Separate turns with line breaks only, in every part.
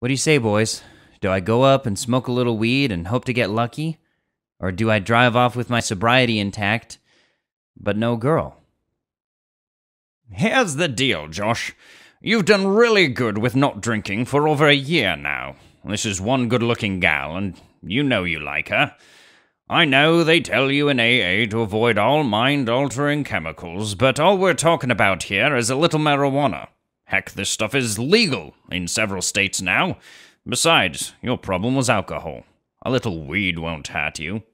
What do you say, boys? Do I go up and smoke a little weed and hope to get lucky? Or do I drive off with my sobriety intact, but no girl?
Here's the deal, Josh. You've done really good with not drinking for over a year now. This is one good-looking gal, and you know you like her. I know they tell you in AA to avoid all mind-altering chemicals, but all we're talking about here is a little marijuana. Heck, this stuff is legal in several states now. Besides, your problem was alcohol. A little weed won't hurt you.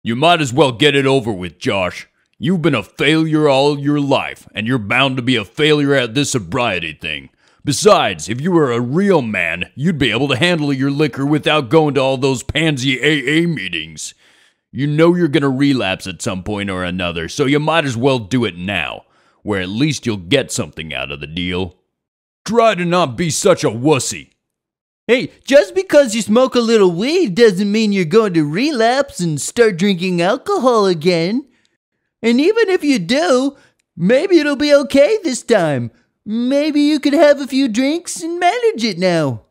You might as well get it over with, Josh. You've been a failure all your life, and you're bound to be a failure at this sobriety thing. Besides, if you were a real man, you'd be able to handle your liquor without going to all those pansy AA meetings. You know you're gonna relapse at some point or another, so you might as well do it now, where at least you'll get something out of the deal. Try to not be such a wussy.
Hey, just because you smoke a little weed doesn't mean you're going to relapse and start drinking alcohol again. And even if you do, maybe it'll be okay this time. Maybe you could have a few drinks and manage it now.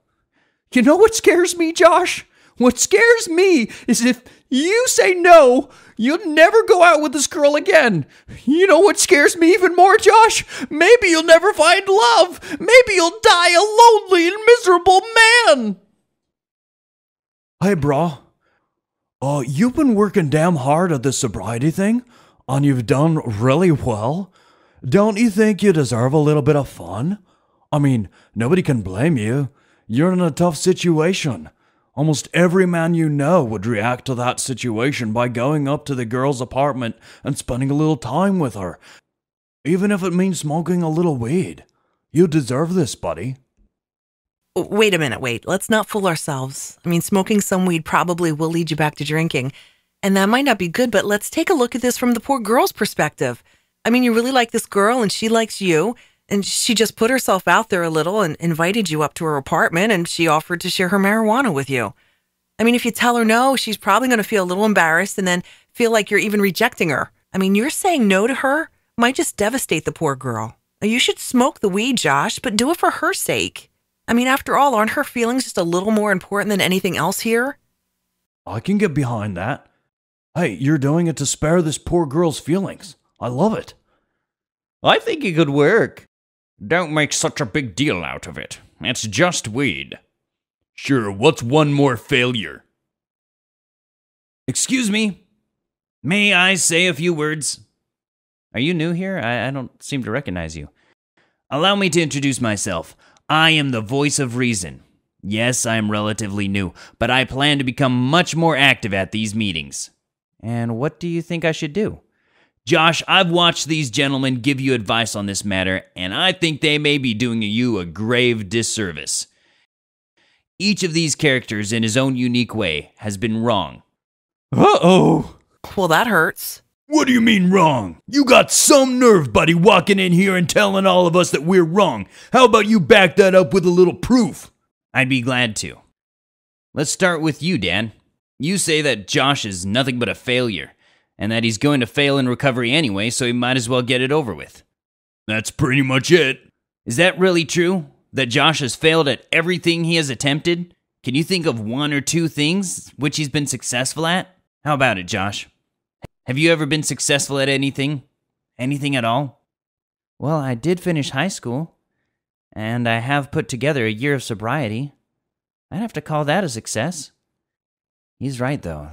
You know what scares me, Josh? What scares me is if you say no, you'll never go out with this girl again. You know what scares me even more, Josh? Maybe you'll never find love. Maybe you'll die a lonely and miserable man.
Hey, bro. You've been working damn hard at this sobriety thing, and you've done really well. Don't you think you deserve a little bit of fun? I mean, nobody can blame you. You're in a tough situation. Almost every man you know would react to that situation by going up to the girl's apartment and spending a little time with her, even if it means smoking a little weed. You deserve this, buddy.
Wait a minute, let's not fool ourselves. I mean, smoking some weed probably will lead you back to drinking, and that might not be good, but let's take a look at this from the poor girl's perspective. I mean, you really like this girl and she likes you, and she just put herself out there a little and invited you up to her apartment, and she offered to share her marijuana with you. I mean, if you tell her no, she's probably going to feel a little embarrassed and then feel like you're even rejecting her. I mean, you're saying no to her might just devastate the poor girl. You should smoke the weed, Josh, but do it for her sake. I mean, after all, aren't her feelings just a little more important than anything else here?
I can get behind that. Hey, you're doing it to spare this poor girl's feelings. I love it.
I think it could work. Don't make such a big deal out of it. It's just weed.
Sure, what's one more failure?
Excuse me. May I say a few words? Are you new here? I don't seem to recognize you. Allow me to introduce myself. I am the voice of reason. Yes, I am relatively new, but I plan to become much more active at these meetings. And what do you think I should do? Josh, I've watched these gentlemen give you advice on this matter, and I think they may be doing you a grave disservice. Each of these characters, in his own unique way, has been wrong.
Uh-oh.
Well, that hurts.
What do you mean wrong? You got some nerve, buddy, walking in here and telling all of us that we're wrong. How about you back that up with a little proof?
I'd be glad to. Let's start with you, Dan. You say that Josh is nothing but a failure, and that he's going to fail in recovery anyway, so he might as well get it over with.
That's pretty much it.
Is that really true? That Josh has failed at everything he has attempted? Can you think of one or two things which he's been successful at? How about it, Josh? Have you ever been successful at anything? Anything at all? Well, I did finish high school, and I have put together a year of sobriety. I'd have to call that a success. He's right, though.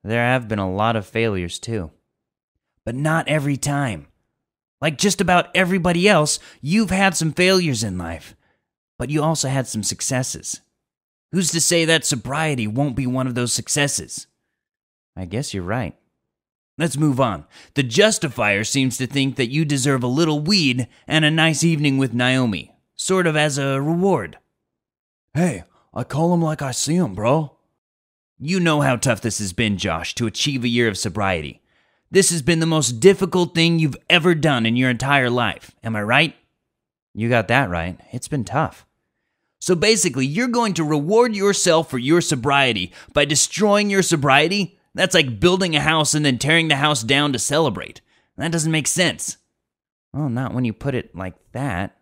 There have been a lot of failures, too. But not every time. Like just about everybody else, you've had some failures in life, but you also had some successes. Who's to say that sobriety won't be one of those successes? I guess you're right. Let's move on. The justifier seems to think that you deserve a little weed and a nice evening with Naomi, sort of as a reward.
Hey, I call him like I see him, bro.
You know how tough this has been, Josh, to achieve a year of sobriety. This has been the most difficult thing you've ever done in your entire life. Am I right? You got that right. It's been tough. So basically, you're going to reward yourself for your sobriety by destroying your sobriety? That's like building a house and then tearing the house down to celebrate. That doesn't make sense. Well, not when you put it like that.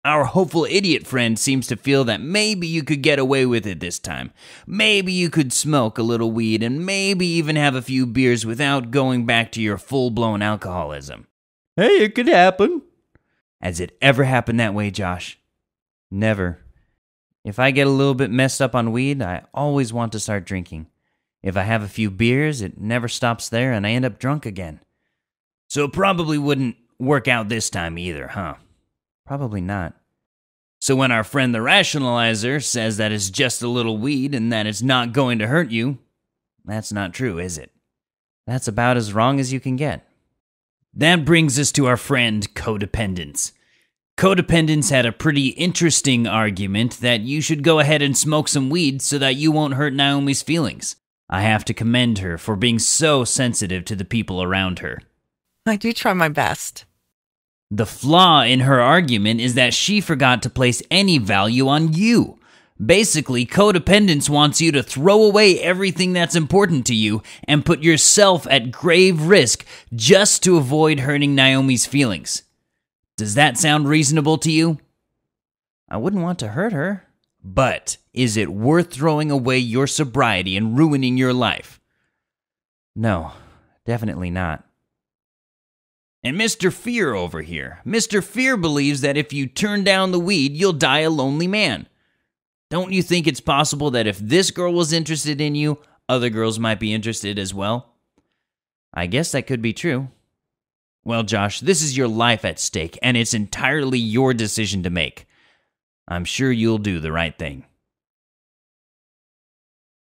Our hopeful idiot friend seems to feel that maybe you could get away with it this time. Maybe you could smoke a little weed and maybe even have a few beers without going back to your full-blown alcoholism.
Hey, it could happen.
Has it ever happened that way, Josh? Never. If I get a little bit messed up on weed, I always want to start drinking. If I have a few beers, it never stops there and I end up drunk again. So it probably wouldn't work out this time either, huh? Probably not. So when our friend the rationalizer says that it's just a little weed and that it's not going to hurt you, that's not true, is it? That's about as wrong as you can get. That brings us to our friend Codependence. Codependence had a pretty interesting argument that you should go ahead and smoke some weed so that you won't hurt Naomi's feelings. I have to commend her for being so sensitive to the people around her.
I do try my best.
The flaw in her argument is that she forgot to place any value on you. Basically, codependence wants you to throw away everything that's important to you and put yourself at grave risk just to avoid hurting Naomi's feelings. Does that sound reasonable to you? I wouldn't want to hurt her. But is it worth throwing away your sobriety and ruining your life? No, definitely not. And Mr. Fear over here. Mr. Fear believes that if you turn down the weed, you'll die a lonely man. Don't you think it's possible that if this girl was interested in you, other girls might be interested as well? I guess that could be true. Well, Josh, this is your life at stake, and it's entirely your decision to make. I'm sure you'll do the right thing.